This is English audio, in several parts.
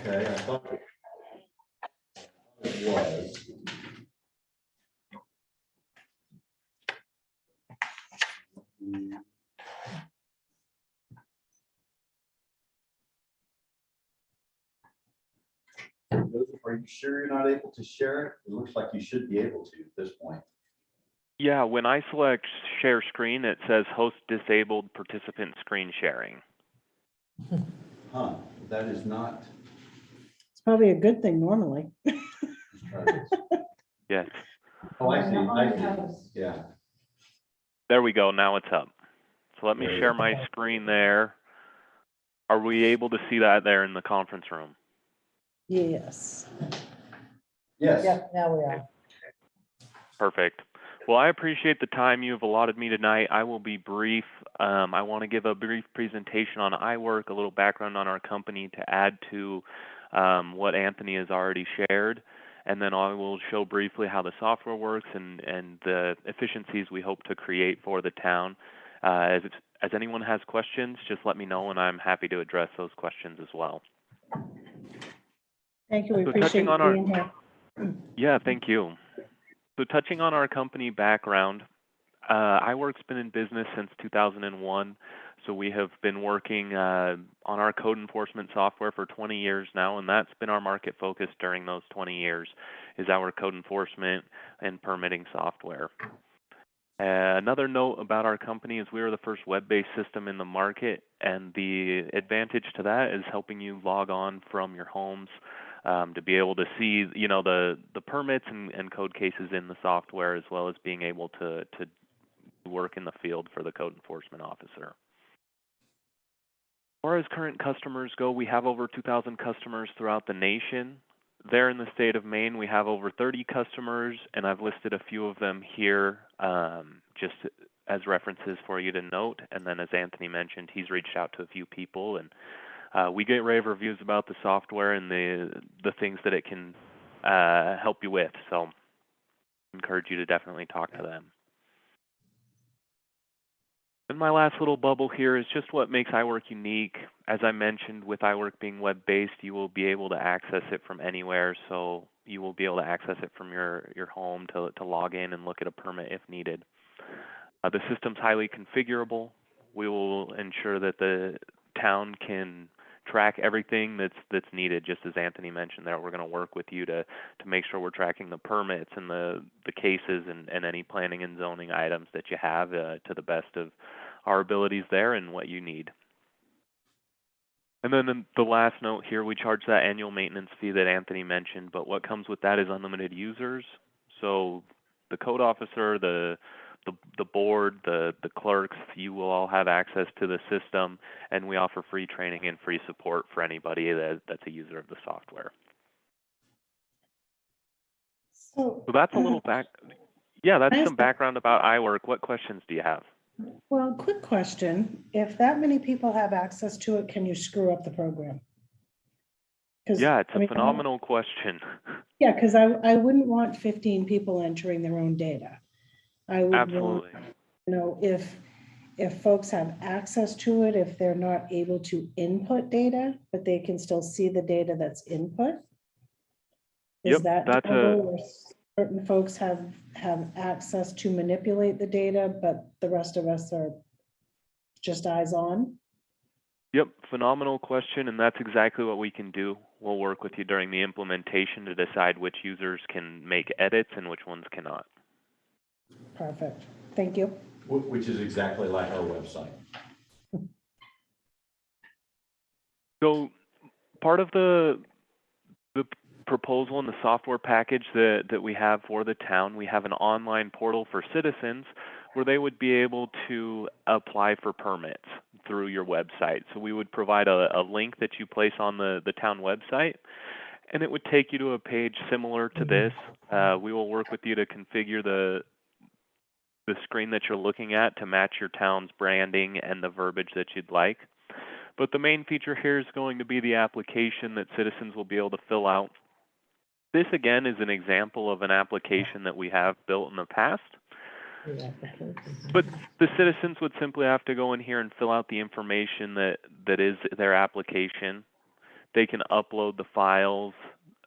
Okay, I thought it was. Are you sure you're not able to share it? It looks like you should be able to at this point. Yeah, when I select share screen, it says host disabled participant screen sharing. Huh, that is not. It's probably a good thing normally. Let's try this. Yes. Oh, I see. Yeah. There we go. Now it's up. So let me There you share go. my screen there. Are we able to see that there in the conference room? Yes. Yes. Yep, now we are. Perfect. Well, I appreciate the time you've allotted me tonight. I will be brief. I want to give a brief presentation on Iwork, a little background on our company to add to what Anthony has already shared. And then I will show briefly how the software works and the efficiencies we hope to create for the town. As anyone has questions, just let me know, and I'm happy to address those questions as well. Thank you. We So appreciate you being here. Yeah, thank you. So touching on our company background, Iwork's been in business since 2001. So we have been working on our code enforcement software for 20 years now, and that's been our market focus during those 20 years, is our code enforcement and permitting software. Another note about our company is we are the first web-based system in the market, and the advantage to that is helping you log on from your homes to be able to see, the permits and code cases in the software, as well as being able to work in the field for the code enforcement officer. As far as current customers go, we have over 2,000 customers throughout the nation. There in the state of Maine, we have over 30 customers, and I've listed a few of them here just as references for you to note. And then as Anthony mentioned, he's reached out to a few people, and we get rave reviews about the software and the things that it can help you with. So I encourage you to definitely talk to them. And my last little bubble here is just what makes Iwork unique. As I mentioned, with Iwork being web-based, you will be able to access it from anywhere. So you will be able to access it from your home to log in and look at a permit if needed. The system's highly configurable. We will ensure that the town can track everything that's needed. Just as Anthony mentioned there, we're going to work with you to make sure we're tracking the permits and the cases and any planning and zoning items that you have to the best of our abilities there and what you need. And then the last note here, we charge that annual maintenance fee that Anthony mentioned, but what comes with that is unlimited users. So the code officer, the board, the clerks, you will all have access to the system, and we offer free training and free support for anybody that's a user of the software. So that's a little that's some background about Iwork. What questions do you have? Well, quick question. If that many people have access to it, can you screw up the program? Yeah, it's a phenomenal question. Yeah, because I wouldn't want 15 people entering their own data. I would Absolutely. Want, if folks have access to it, if they're not able to input data, but they can still see the data that's input. Is that doable, where certain folks have access to manipulate the data, but the rest of us are just eyes on? Yep, phenomenal question, and that's exactly what we can do. We'll work with you during the implementation to decide which users can make edits and which ones cannot. Perfect. Thank you. Which is exactly like our website. So part of the proposal and the software package that we have for the town, we have an online portal for citizens where they would be able to apply for permits through your website. So we would provide a link that you place on the town website, and it would take you to a page similar to this. We will work with you to configure the screen that you're looking at to match your town's branding and the verbiage that you'd like. But the main feature here is going to be the application that citizens will be able to fill out. This, again, is an example of an application that we have built in the past. But the citizens would simply have to go in here and fill out the information that is their application. They can upload the files,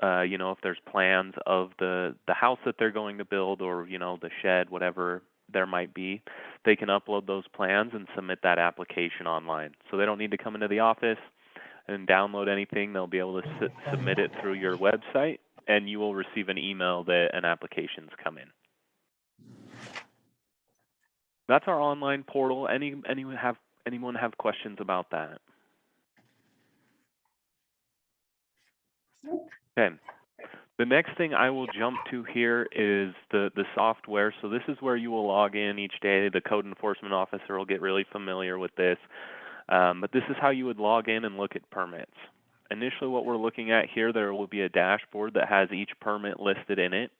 you know, if there's plans of the house that they're going to build, or, you know, the shed, whatever there might be. They can upload those plans and submit that application online. So they don't need to come into the office and download anything. They'll be able to submit it through your website, and you will receive an email that an application's come in. That's our online portal. Anyone have questions about that? Okay. The next thing I will jump to here is the software. So this is where you will log in each day. The code enforcement officer will get really familiar with this. But this is how you would log in and look at permits. Initially, what we're looking at here, there will be a dashboard that has each permit listed in it.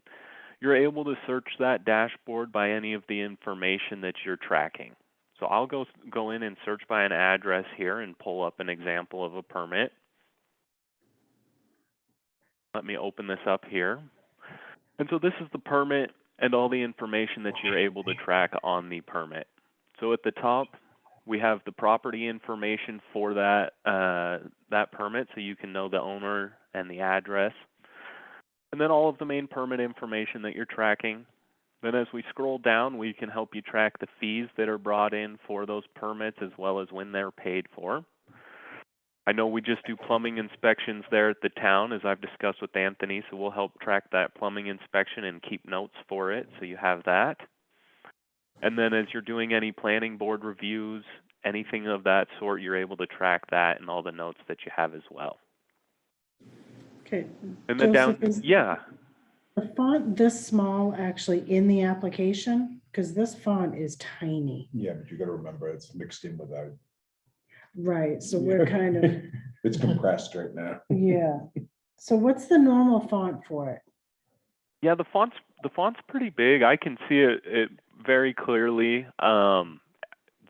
You're able to search that dashboard by any of the information that you're tracking. So I'll go in and search by an address here and pull up an example of a permit. Let me open this up here. And so this is the permit and all the information that you're able to track on the permit. So at the top, we have the property information for that permit, so you can know the owner and the address. And then all of the main permit information that you're tracking. Then as we scroll down, we can help you track the fees that are brought in for those permits, as well as when they're paid for. I know we just do plumbing inspections there at the town, as I've discussed with Anthony, so we'll help track that plumbing inspection and keep notes for it, so you have that. And then as you're doing any planning board reviews, anything of that sort, you're able to track that and all the notes that you have as well. Okay. And then Joseph, yeah. The font this small actually in the application? Because this font is tiny. Yeah, but you got to remember it's mixed in with our. Right, so we're kind of, It's compressed right now. yeah. So what's the normal font for it? Yeah, the font's pretty big. I can see it very clearly.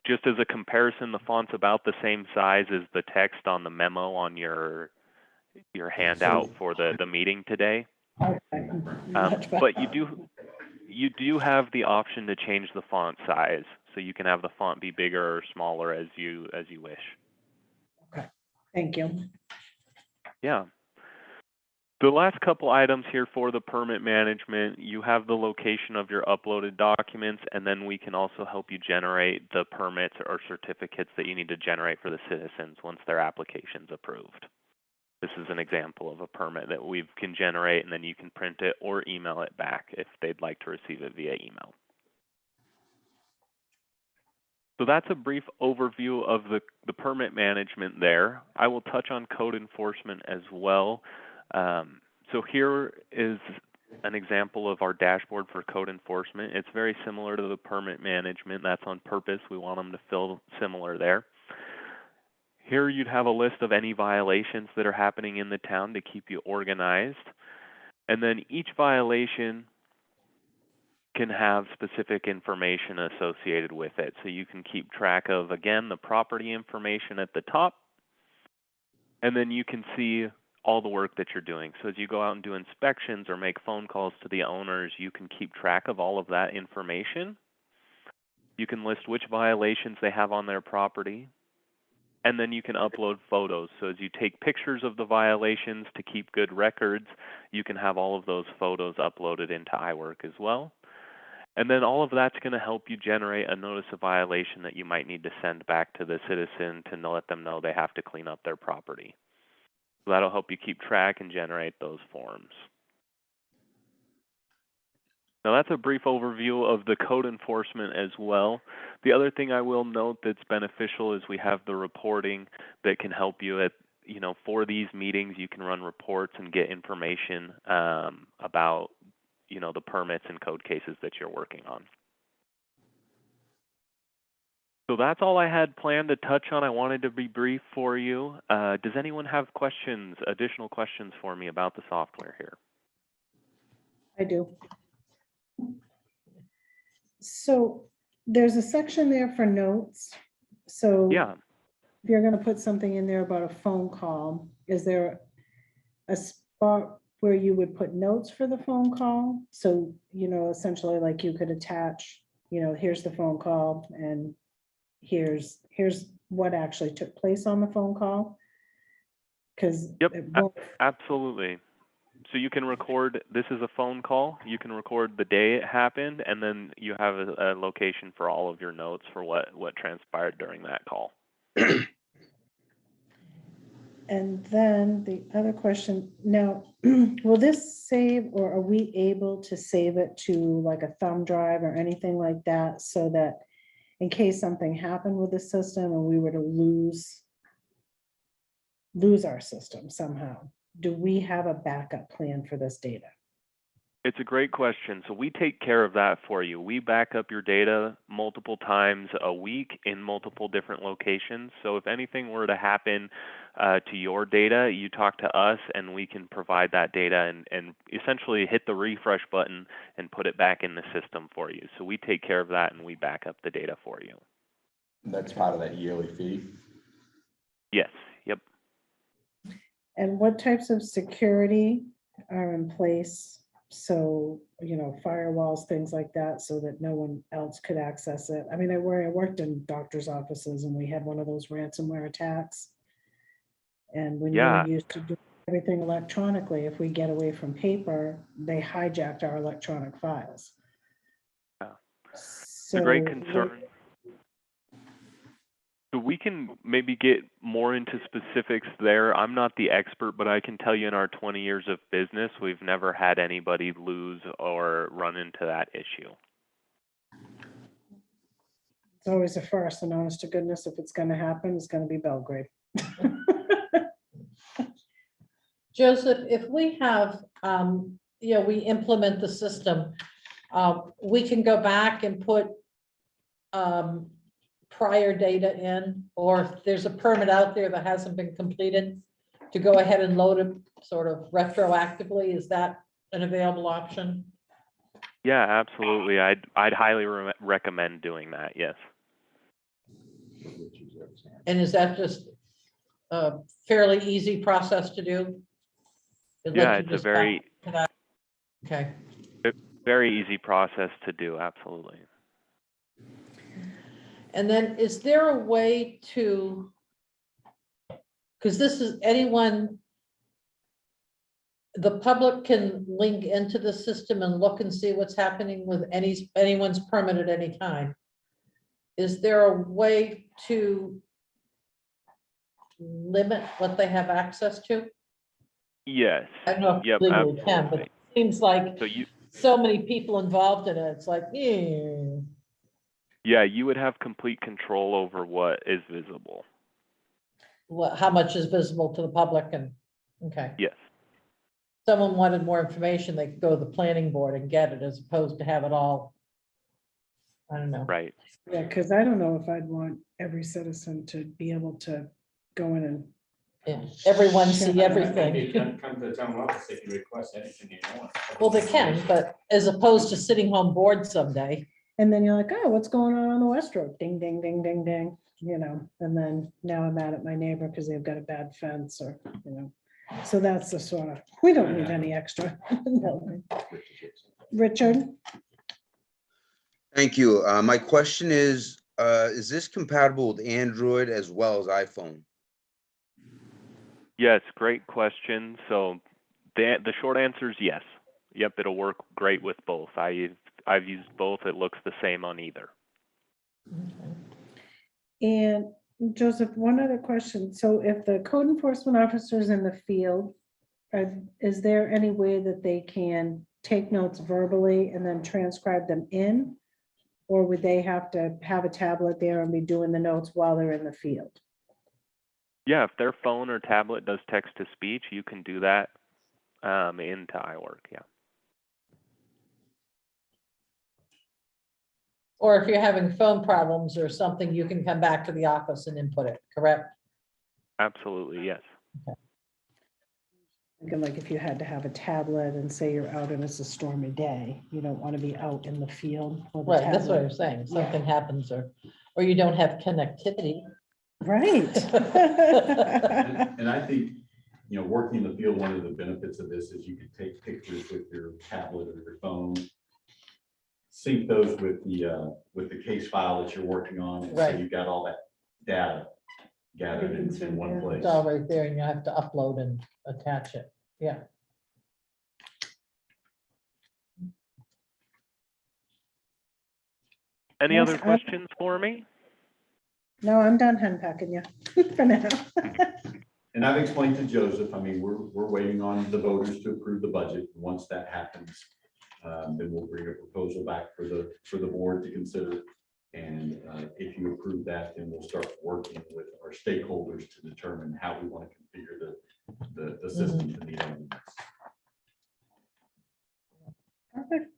Just as a comparison, the font's about the same size as the text on the memo on your handout for the meeting today. Okay. But you do have the option to change the font size, so you can have the font be bigger or smaller as you wish. Okay, thank you. Yeah. The last couple items here for the permit management, you have the location of your uploaded documents, and then we can also help you generate the permits or certificates that you need to generate for the citizens once their application's approved. This is an example of a permit that we can generate, and then you can print it or email it back if they'd like to receive it via email. So that's a brief overview of the permit management there. I will touch on code enforcement as well. So here is an example of our dashboard for code enforcement. It's very similar to the permit management. That's on purpose. We want them to feel similar there. Here you'd have a list of any violations that are happening in the town to keep you organized. And then each violation can have specific information associated with it. So you can keep track of, again, the property information at the top, and then you can see all the work that you're doing. So as you go out and do inspections or make phone calls to the owners, you can keep track of all of that information. You can list which violations they have on their property, and then you can upload photos. So as you take pictures of the violations to keep good records, you can have all of those photos uploaded into Iwork as well. And then all of that's going to help you generate a notice of violation that you might need to send back to the citizen to let them know they have to clean up their property. So that'll help you keep track and generate those forms. Now that's a brief overview of the code enforcement as well. The other thing I will note that's beneficial is we have the reporting that can help you at, for these meetings. You can run reports and get information about, the permits and code cases that you're working on. So that's all I had planned to touch on. I wanted to be brief for you. Does anyone have additional questions for me about the software here? I do. So there's a section there for notes. So Yeah. if you're going to put something in there about a phone call, is there a spot where you would put notes for the phone call? So, essentially like you could attach, here's the phone call and here's what actually took place on the phone call. Because Yep, it won't, absolutely. So you can record, this is a phone call, you can record the day it happened, and then you have a location for all of your notes for what transpired during that call. and then the other question, now, will this save, or are we able to save it to like a thumb drive or anything like that, so that in case something happened with the system and we were to lose our system somehow, do we have a backup plan for this data? It's a great question. So we take care of that for you. We back up your data multiple times a week in multiple different locations. So if anything were to happen to your data, you talk to us and we can provide that data and essentially hit the refresh button and put it back in the system for you. So we take care of that and we back up the data for you. That's part of that yearly fee. Yes. Yep. And what types of security are in place? So, you know, firewalls, things like that, so that no one else could access it. I mean, I worked in doctor's offices and we had one of those ransomware attacks. And when you Yeah. were used to do everything electronically, if we get away from paper, they hijacked our electronic files. Yeah. It's So a great concern. So we can maybe get more into specifics there. I'm not the expert, but I can tell you in our 20 years of business, we've never had anybody lose or run into that issue. It's always a first, and honest to goodness, if it's gonna happen, it's gonna be Belgrade. Joseph, if we have, we implement the system, we can go back and put prior data in, or if there's a permit out there that hasn't been completed, to go ahead and load it sort of retroactively. Is that an available option? Yeah, absolutely. I'd highly recommend doing that. Yes. And is that just a fairly easy process to do? It Yeah, lets you it's a just very, back to that? Okay. very easy process to do. Absolutely. And then is there a way to, because this is anyone, the public can link into the system and look and see what's happening with anyone's permit at any time. Is there a way to limit what they have access to? Yes. I don't know if Yep, legally can, but absolutely. it seems like So so many people involved in it. It's like, yeah, you would have complete control over what is visible. how much is visible to the public and, okay. Yes. Someone wanted more information, they could go to the planning board and get it as opposed to have it all. I don't know. Right. Yeah, because I don't know if I'd want every citizen to be able to go in and, Yeah, everyone see Yeah. everything. Come to the town office if you request anything you want. Well, they can, but as opposed to sitting home bored someday. and then you're like, oh, what's going on the West Road? Ding, ding, ding, ding, ding, you know, and then now I'm mad at my neighbor because they've got a bad fence or, you know. So that's the sort of, we don't need any extra. No. Richard? Thank you. My question is this compatible with Android as well as iPhone? Yes, great question. So the short answer is yes. Yep, it'll work great with both. I've used both. It looks the same on either. And Joseph, one other question. So if the code enforcement officer's in the field, is there any way that they can take notes verbally and then transcribe them in? Or would they have to have a tablet there and be doing the notes while they're in the field? Yeah, if their phone or tablet does text to speech, you can do that into Iwork. Yeah. Or if you're having phone problems or something, you can come back to the office and input it, correct? Absolutely, yes. Thinking like if you had to have a tablet and say you're out and it's a stormy day, you don't want to be out in the field. with a Right, that's what tablet. I'm saying. Something happens or you don't have connectivity. Right. And I think, you know, working in the field, one of the benefits of this is you can take pictures with your tablet or your phone, sync those with the case file that you're working on, and so Right. you've got all that data gathered in one place. It's all right there and you have to upload and attach it. Yeah. Any Yes, other questions for me? No, I'm done henpecking you for now. And I've explained to Joseph, I mean, we're waiting on the voters to approve the budget. Once that happens, then we'll bring a proposal back for the board to consider. And if you approve that, then we'll start working with our stakeholders to determine how we want to configure the system to meet our needs. Perfect.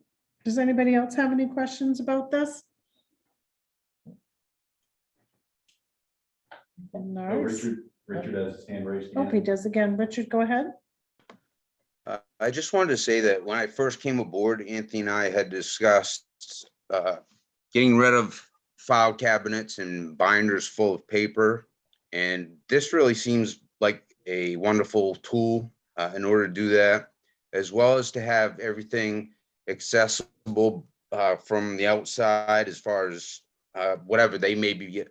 Does anybody else have any questions about this? Oh, Nice. Richard has his hand raised. Okay, does again. Richard, go ahead. I just wanted to say that when I first came aboard, Anthony and I had discussed getting rid of file cabinets and binders full of paper. And this really seems like a wonderful tool in order to do that, as well as to have everything accessible from the outside as far as whatever they may be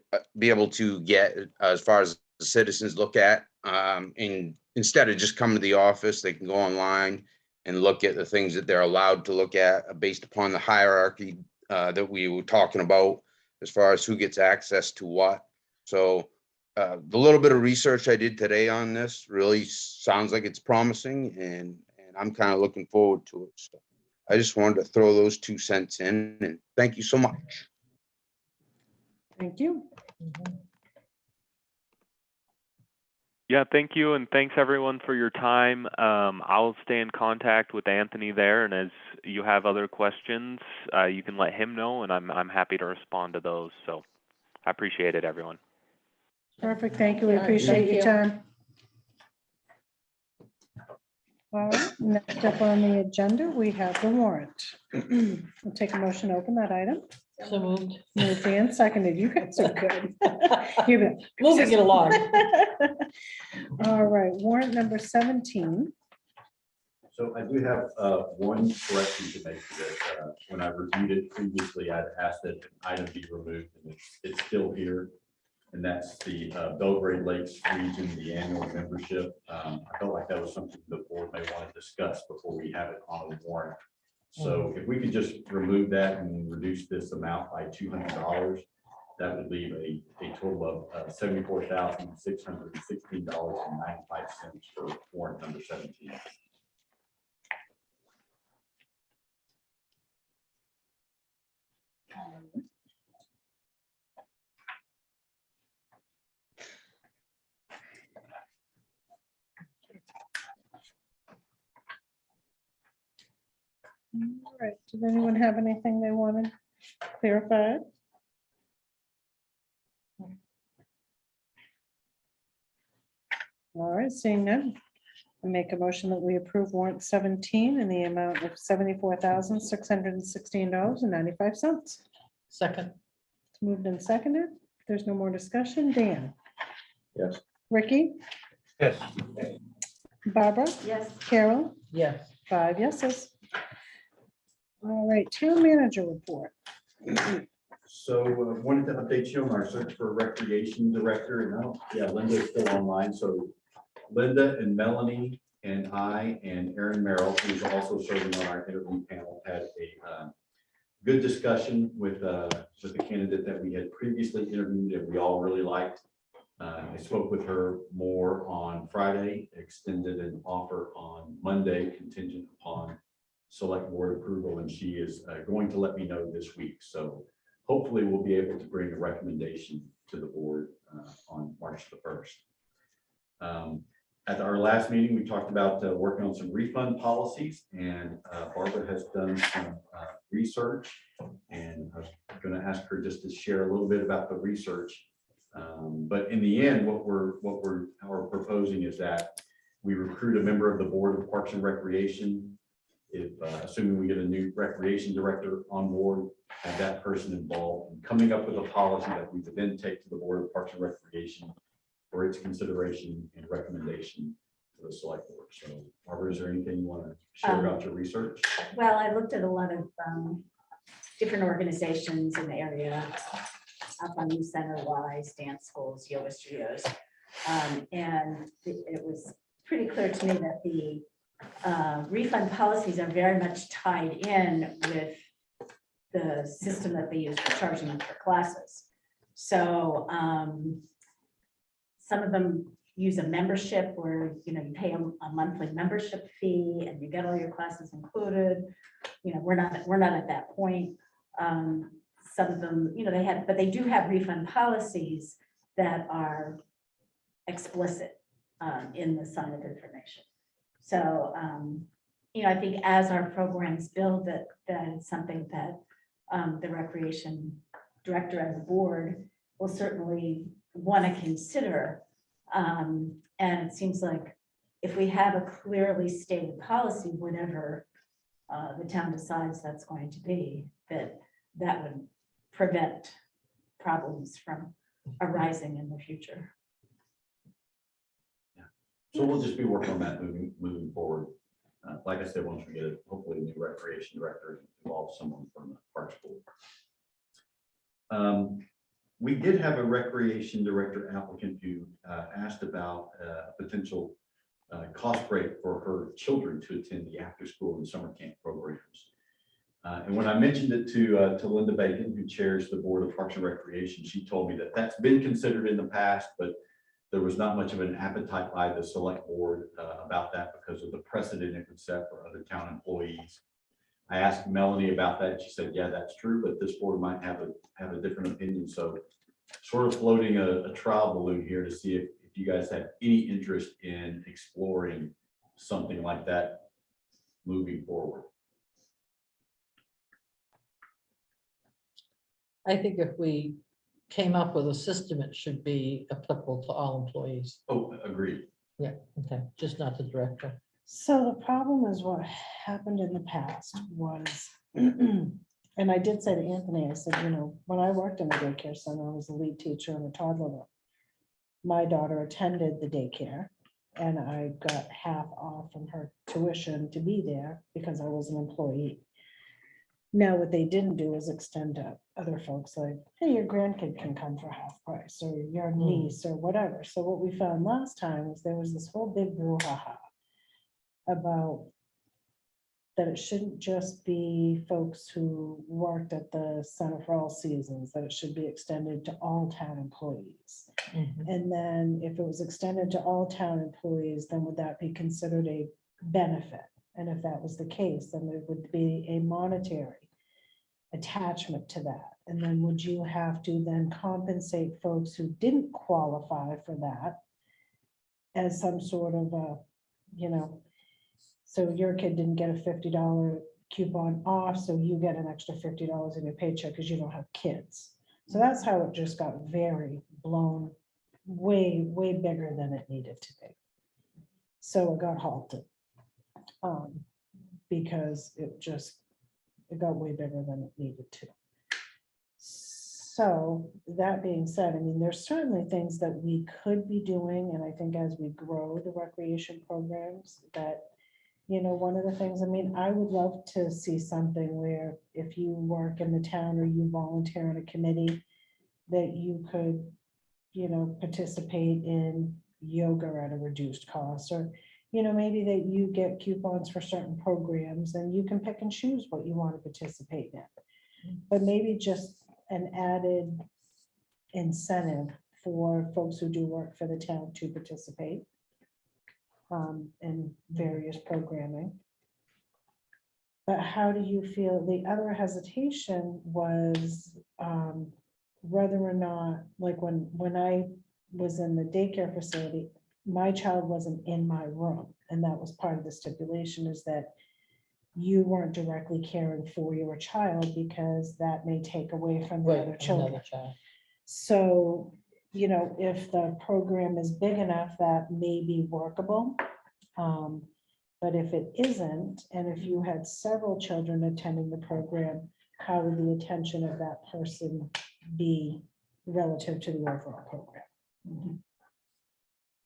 able to get as far as the citizens look at. And instead of just coming to the office, they can go online and look at the things that they're allowed to look at based upon the hierarchy that we were talking about as far as who gets access to what. So the little bit of research I did today on this really sounds like it's promising, and I'm kind of looking forward to it. So I just wanted to throw those 2 cents in, and thank you so much. Thank you. Yeah, thank you, and thanks everyone for your time. I'll stay in contact with Anthony there, and as you have other questions, you can let him know, and I'm happy to respond to those. So I appreciate it, everyone. Perfect. Thank you. We All right, appreciate thank your you. time. All right, next up on the agenda, we have the warrant. We'll take a motion to open that item. So moved. Moved and seconded. You guys are good. You've been Moving it along. All right, warrant number 17. So I do have one correction to make to this. When I reviewed it previously, I'd asked that an item be removed, and it's still here. And that's the Belgrade Lakes region, the annual membership. I felt like that was something the board may want to discuss before we have it on the warrant. So if we could just remove that and reduce this amount by $200, that would leave a total of $74,616.95 for warrant number 17. All right, does anyone have anything they want to clarify? All right, seeing none, I make a motion that we approve warrant 17 in the amount of $74,616.95. Second. It's moved and seconded. If there's no more discussion, Dan? Yes. Ricky? Yes. Barbara? Yes. Carol? Yes. 5 yeses. All right, town manager report. So wanted to update you on our search for a recreation director, and now, yeah, Linda's still online. So Linda and Melanie and I and Erin Merrill, who's also serving on our interview panel, had a good discussion with the candidate that we had previously interviewed and we all really liked. I spoke with her more on Friday, extended an offer on Monday contingent upon select board approval, and she is going to let me know this week. So hopefully we'll be able to bring a recommendation to the board on March the 1st. At our last meeting, we talked about working on some refund policies, and Barbara has done some research, and I was going to ask her just to share a little bit about the research. But in the end, what we're proposing is that we recruit a member of the Board of Parks and Recreation. If assuming we get a new recreation director on board, have that person involved in coming up with a policy that we would then take to the Board of Parks and Recreation for its consideration and recommendation to the select board. So, Barbara, is there anything you want to share about your research? Well, I looked at a lot of different organizations in the area. up on Youth Center Wise, dance schools, yoga studios. And it was pretty clear to me that the refund policies are very much tied in with the system that they use for charging them for classes. So some of them use a membership where, you pay a monthly membership fee and you get all your classes included. We're not at that point. Some of them, but they do have refund policies that are explicit in the sign of information. So, I think as our programs build, that is something that the recreation director and the board will certainly want to consider. And it seems like if we have a clearly stated policy, whatever the town decides that's going to be, that would prevent problems from arising in the future. So we'll just be working on that moving forward. Like I said, once we get hopefully a new recreation director, involve someone from the Parks Board. We did have a recreation director applicant who asked about a potential cost break for her children to attend the after-school and summer camp programs. And when I mentioned it to Linda Bacon, who chairs the Board of Parks and Recreation, she told me that that's been considered in the past, but there was not much of an appetite by the select board about that because of the precedent it would set for other town employees. I asked Melanie about that. She said, yeah, that's true, but this board might have a different opinion. So sort of floating a trial balloon here to see if you guys have any interest in exploring something like that moving forward. I think if we came up with a system, it should be applicable to all employees. Oh, agreed. Yeah, okay, just not the director. So the problem is what happened in the past was, and I did say to Anthony, I said, when I worked in the daycare center, I was the lead teacher in a toddler room. My daughter attended the daycare and I got half off from her tuition to be there because I was an employee. Now, what they didn't do is extend to other folks like, hey, your grandkid can come for half price or your niece or whatever. So what we found last time was there was this whole big brouhaha about that it shouldn't just be folks who worked at the Center for All Seasons, that it should be extended to all town employees. And then if it was extended to all town employees, then would that be considered a benefit? And if that was the case, then there would be a monetary attachment to that. And then would you have to then compensate folks who didn't qualify for that as some sort of a, so your kid didn't get a $50 coupon off, so you get an extra $50 in your paycheck because you don't have kids. So that's how it just got very blown, way bigger than it needed to be. So it got halted because it got way bigger than it needed to. So that being said, I mean, there's certainly things that we could be doing. And I think as we grow the recreation programs that, one of the things, I mean, I would love to see something where if you work in the town or you volunteer on a committee, that you could, participate in yoga at a reduced cost, or, maybe that you get coupons for certain programs and you can pick and choose what you want to participate in. But maybe just an added incentive for folks who do work for the town to participate in various programming. But how do you feel? The other hesitation was whether or not, like when I was in the daycare facility, my child wasn't in my room. And that was part of the stipulation, is that you weren't directly caring for your child because that may take away from the other children. So, if the program is big enough, that may be workable. But if it isn't, and if you had several children attending the program, how would the attention of that person be relative to the overall program?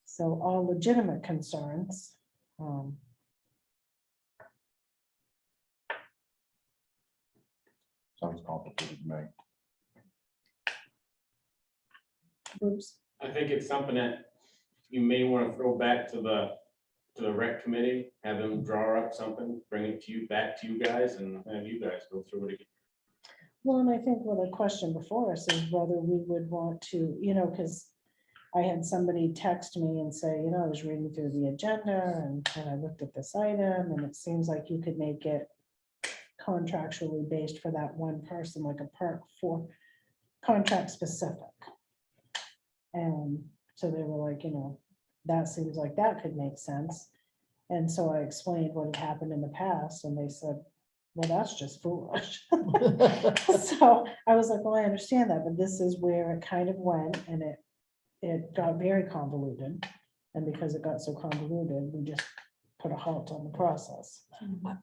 So all legitimate concerns. Sounds complicated to me. Bruce? I think it's something that you may want to throw back to the rec committee, have them draw up something, bring it to you, back to you guys, and have you guys go through it again. Well, and I think what the question before us is whether we would want to, because I had somebody text me and say, I was reading through the agenda and I looked at this item and it seems like you could make it contractually based for that one person, like a perk for contract specific. And so they were like, that seems like that could make sense. And so I explained what had happened in the past and they said, well, that's just foolish. So I was like, well, I understand that, but this is where it kind of went and it got very convoluted. And because it got so convoluted, we just put a halt on the process.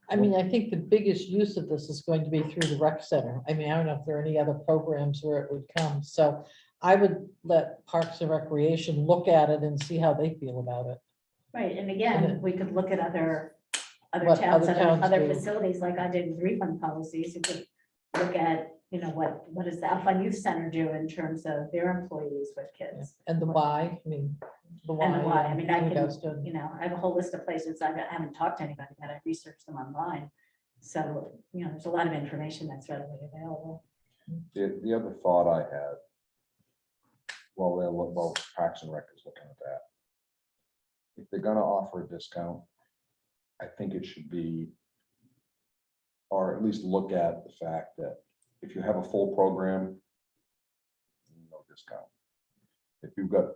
I mean, I think the biggest use of this is going to be through the rec center. I mean, I don't know if there are any other programs where it would come. So I would let Parks and Recreation look at it and see how they feel about it. Right, and again, we could look at other What towns, other towns other do. facilities, like I did with refund policies. You could look at, what does the Alpine Youth Center do in terms of their employees with kids? And the why, I mean, the why. And the why, I mean, I who can, does do- I have a whole list of places, I haven't talked to anybody, but I researched them online. So, there's a lot of information that's readily available. The other thought I had, well, Parks and Rec is looking at that. If they're gonna offer a discount, I think it should be, or at least look at the fact that if you have a full program, no discount. If you've got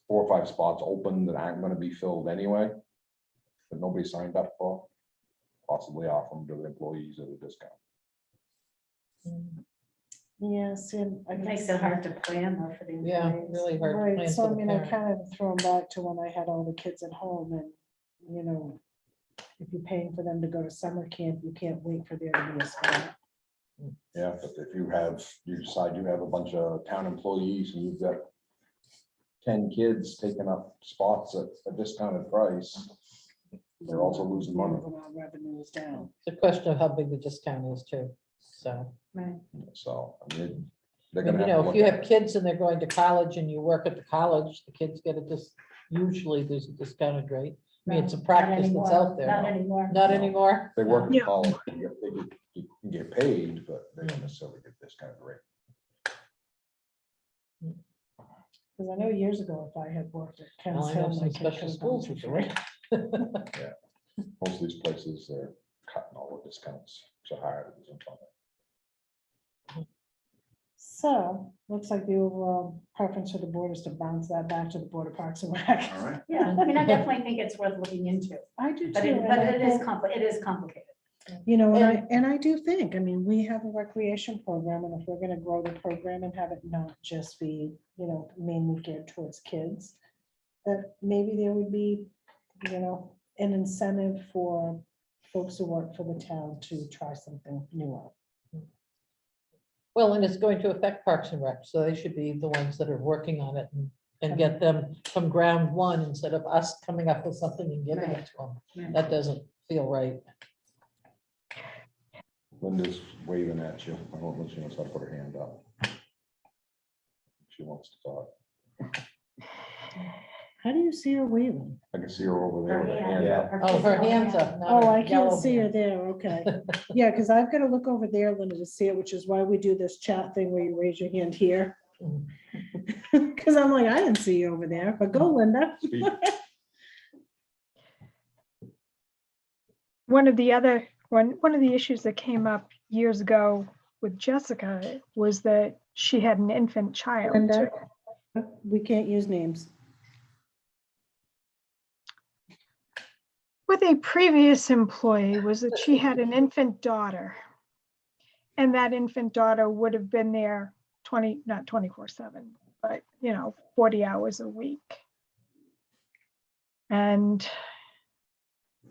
4 or 5 spots open that aren't gonna be filled anyway, that nobody signed up for, possibly offer them to the employees at a discount. Yes, and I It makes guess, it hard to plan though for the Yeah, employees. really hard. to right, plan so for I the mean, I parent. kind of throw them back to when I had all the kids at home and, if you're paying for them to go to summer camp, you can't wait for there to be a spot. Yeah, but if you decide you have a bunch of town employees and you've got 10 kids taking up spots at a discounted price, they're also losing money. Overall revenue is down. It's a question of how big the discount is too. So, Right. So, I mean, they're I mean, gonna have to if look you at have it. kids and they're going to college and you work at the college, the kids get usually there's a discounted rate. I mean, it's a Not practice that's anymore, out there. Not anymore. Not No. anymore? They work Yeah. at college, you can get paid, but they don't necessarily get this kind of rate. Because I know years ago, if I had worked at Kent's Well, I Hill, know my some kid special could have schools gone with for the free. rate. Most of these places, they're cutting all the discounts so hard. it isn't funny. So, looks like the overall preference for the board is to bounce that back to the Board of Parks and Rec. All right. Yeah, I mean, I definitely think it's worth looking into, I do too. but and I it is think- it is complicated. And I do think, I mean, we have a recreation program, and if we're gonna grow the program and have it not just be, mainly geared towards kids, that maybe there would be, an incentive for folks who work for the town to try something new out. Well, and it's going to affect Parks and Rec, so they should be the ones that are working on it and get them from ground one instead of us coming up with something and giving it to them. Right. That doesn't feel right. Linda's waving at you. I don't know if she wants to put her hand up. She wants to talk. How do you see her waving? I can see her over there Her with her hand, hand up. Oh, her hands up. not Oh, her I can't yellow see her hand. there, okay. Yeah, because I've got to look over there, Linda, to see it, which is why we do this chat thing where you raise your hand here. Mhm. Because I'm like, I didn't see you over there, but go, Linda. Speak. One of the issues that came up years ago with Jessica was that she had an infant child. Linda, we can't use names. With a previous employee was that she had an infant daughter. And that infant daughter would have been there not 24/7, but 40 hours a week. And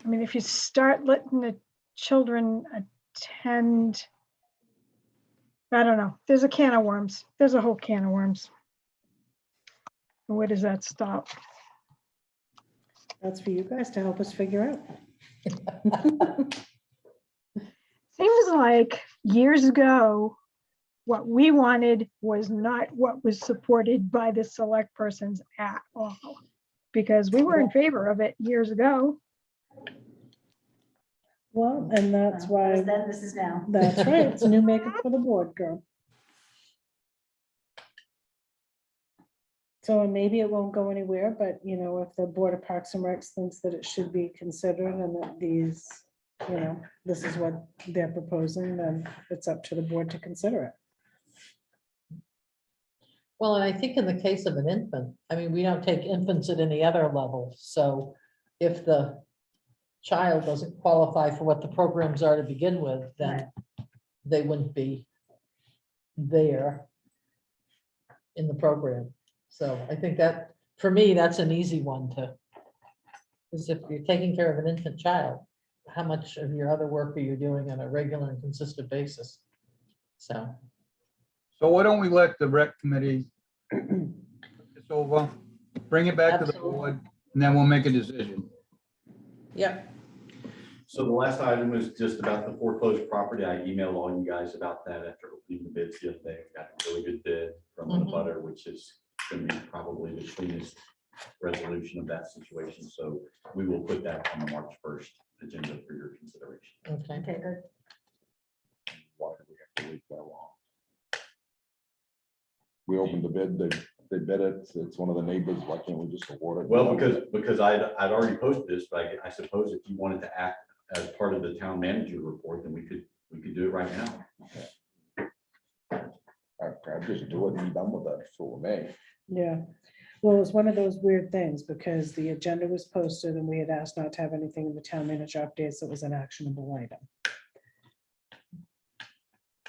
I mean, if you start letting the children attend, I don't know, there's a can of worms. There's a whole can of worms. Where does that stop? That's for you guys to help us figure out. Seems like years ago, what we wanted was not what was supported by the select persons at all. Because we were in favor of it years ago. Well, and that's Well, why, Then this is now. that's right, it's new makeup for the board, girl. So maybe it won't go anywhere, but you know, if the Board of Parks and Recs thinks that it should be considered and that these, you know, this is what they're proposing, then it's up to the board to consider it. Well, and I think in the case of an infant, I mean, we don't take infants at any other level, so if the child doesn't qualify for what the programs are to begin with, then they wouldn't be there in the program. So I think that, for me, that's an easy one to, because if you're taking care of an infant child, how much of your other work are you doing on a regular and consistent basis? So, So why don't we let the rec committee, it's over, bring it back to the Absolutely. board, and then we'll make a decision. yeah, So the last item was just about the foreclosed property. I emailed all you guys about that after opening the bids the other day. We got a really good bid from the Mhm. butter, which is going to be probably the cleanest resolution of that situation. So we will put that on the March 1st agenda for your consideration. okay. Okay, good. Why do we have to wait that long? We opened the bid, they bid it, it's one of the neighbors, why can't we just award it? Well, because I'd already posted this, but I suppose if you wanted to act as part of the town manager report, then we could do it right now. I'd just do it and be done with that for May. Yeah, well, it was one of those weird things because the agenda was posted and we had asked not to have anything in the town manager updates that was an actionable item.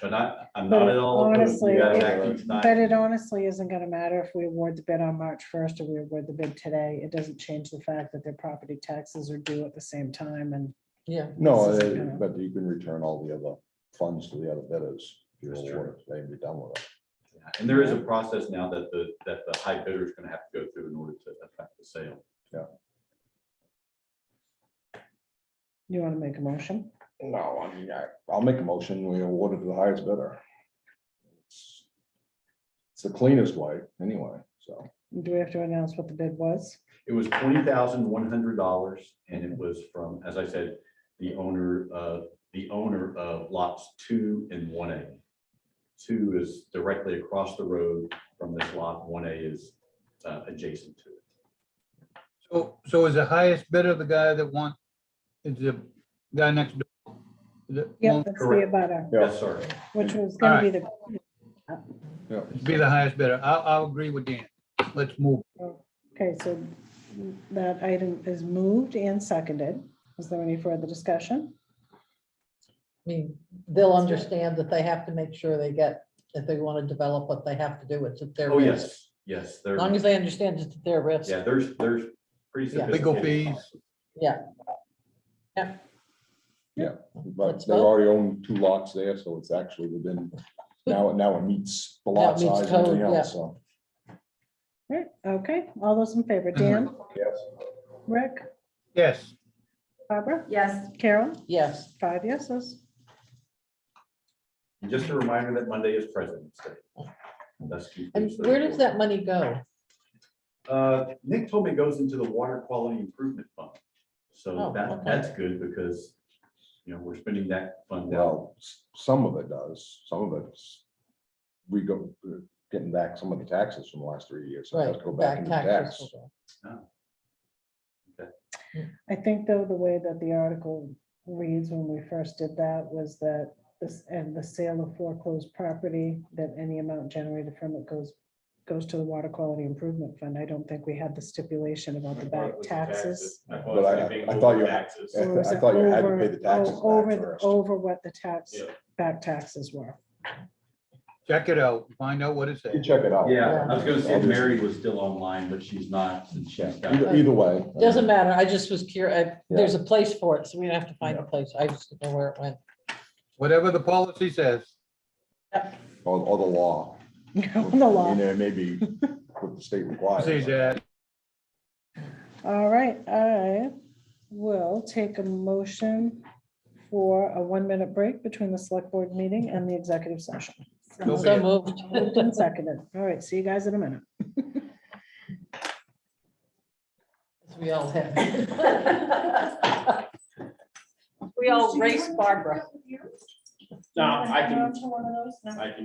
But I'm But not at all opposed. honestly, You gotta it- act each But time. it honestly isn't gonna matter if we award the bid on March 1st or we award the bid today. It doesn't change the fact that their property taxes are due at the same time and. Yeah, No, This isn't gonna- but you can return all the other funds to the other bidders. If you That's true. award it, they can be done with it. Yeah, and there is a process now that the high bidder is gonna have to go through in order to affect the sale. You wanna make a motion? No, I mean, I'll make a motion, we award it to the highest bidder. It's the cleanest way, anyway, so. Do we have to announce what the bid was? It was $20,100, and it was from, as I said, the owner of lots 2 and 1A. 2 is directly across the road from this lot. 1A is adjacent to it. So is the highest bidder the guy that is the guy next door? Yep, that's the correct. abutter, Yeah. Yes, sir. which was gonna be the, Be the highest bidder. I'll agree with Dan. Let's move. okay, so that item is moved and seconded. Is there any further discussion? I mean, they'll understand that they have to make sure they get, if they want to develop what they have to do, it's at their Oh, risk. yes, yes. As long as they understand it's at their risk. Yeah, there's pretty Yeah. Legal sophisticated. fees. Yeah, But Let's they vote. already own 2 lots there, so it's actually within, now it meets the Now lot it meets size and everything code, yeah. else, so. Right, okay, all those in favor, Dan, Yes. Rick, Yes. Barbara, Yes, Carol, yes. 5 yeses. And just a reminder that Monday is President's Day. That's And where does that money go? Nick told me it goes into the Water Quality Improvement Fund. So Oh, okay. that's good because, you know, we're spending that fund out. Well, some of it does, some of it's, we go, getting back some of the taxes from the last 3 years. So it has Right, to go back back into tax. taxes. I think though, the way that the article reads when we first did that was that this, and the sale of foreclosed property, that any amount generated from it goes to the Water Quality Improvement Fund. I don't think we had the stipulation about the back taxes. But I thought you had- Or was I it thought you had to over- pay the taxes oh, back over first. Over what the tax, Yeah. back taxes were. Check it out. Find out what it You says. check it out. Yeah, I was gonna say I'll just- Mary was still online, but she's not, since she's got. Either way. Doesn't matter, I just was curious, there's a place for it, so we don't have to find a place, I just didn't know where it went. Whatever the policy says. Or the law. The law. I mean, there may be what the state requires. Say that. All right, I will take a motion for a 1-minute break between the select board meeting and the executive session. So So moved. Moved and seconded. All right, see you guys in a minute. As we all have. We all race Barbara. No, I can, One of those? No. I can